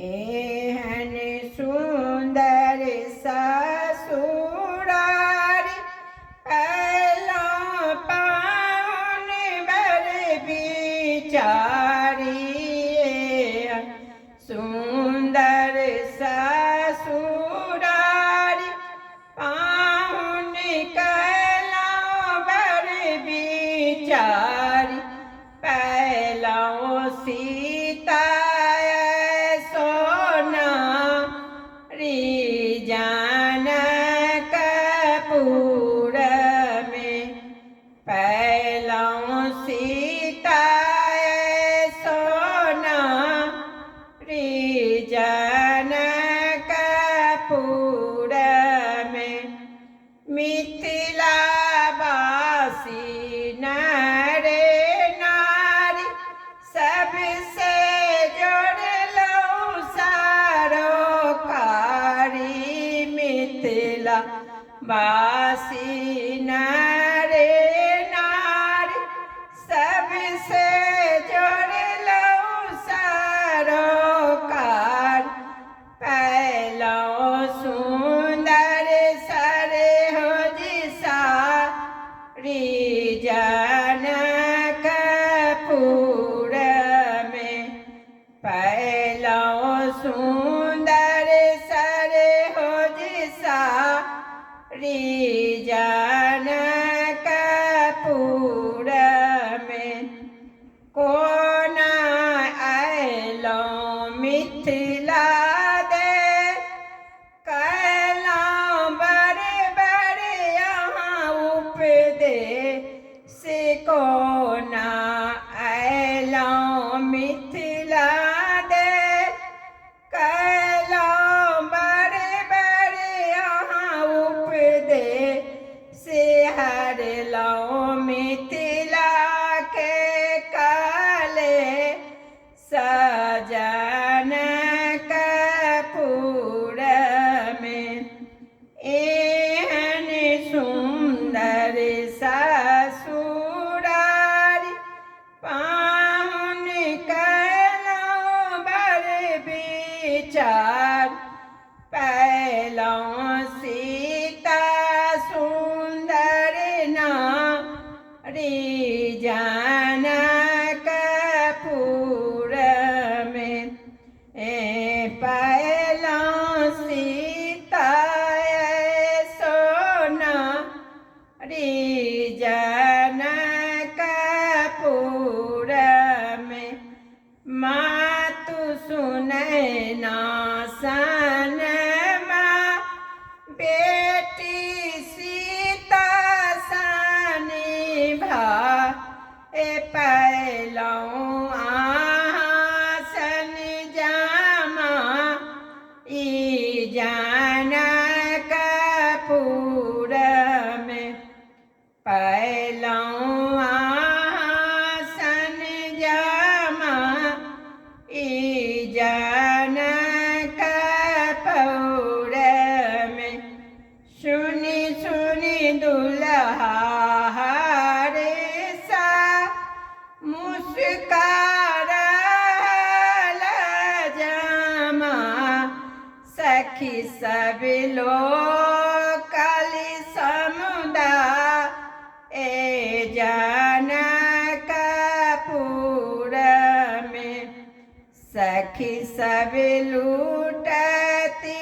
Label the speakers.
Speaker 1: एहन सुंदर ससुरारी अयलहुँ पाहुन बर बिचारी। सुंदर ससुरारी पाहुन कयलहुँ बर बिचारी। पयलहुँ सीता जनकपुर में। पयलहुँ सीता सोनारी जनकपुर में। मिथिलावासी नर नारी सबसे जोड़लहुँ सरोकारी। मिथिलावासी नर नारी सबसे जोड़लहुँ सरोकार। पयलहुँ सुंदर सरहोज सारी जनकपुर में। पयलहुँ सुंदर सरहोज सारी जनकपुर में। कोना अयलहुँ मिथिला कयलहुँ बड़े बड़े यहाँ उपदेश। कोना अयलहुँ मिथिला कयलहुँ बड़े बड़े यहाँ उपदेश। हरलहुँ मिथिला के काले जनकपुर में। एहन सुंदर ससुरारी पाहुन कयलहुँ बर बिचार। पयलहुँ सीता सुंदर नारी जनकपुर में। पयलहुँ सीता सोनारी जनकपुर में। मातु सुनैना सनमा बेटी सीता सनि भाई। पयलहुँ अहाँ सनि जमाई जनकपुर में। पयलहुँ अहाँ सनि जमाई जनकपुर में। सुनि सुनि दुल्हा हर्षा मुस्का रहल जमा। सखी सब लोग काली समुदाय जनकपुर में। सखी सब लूटती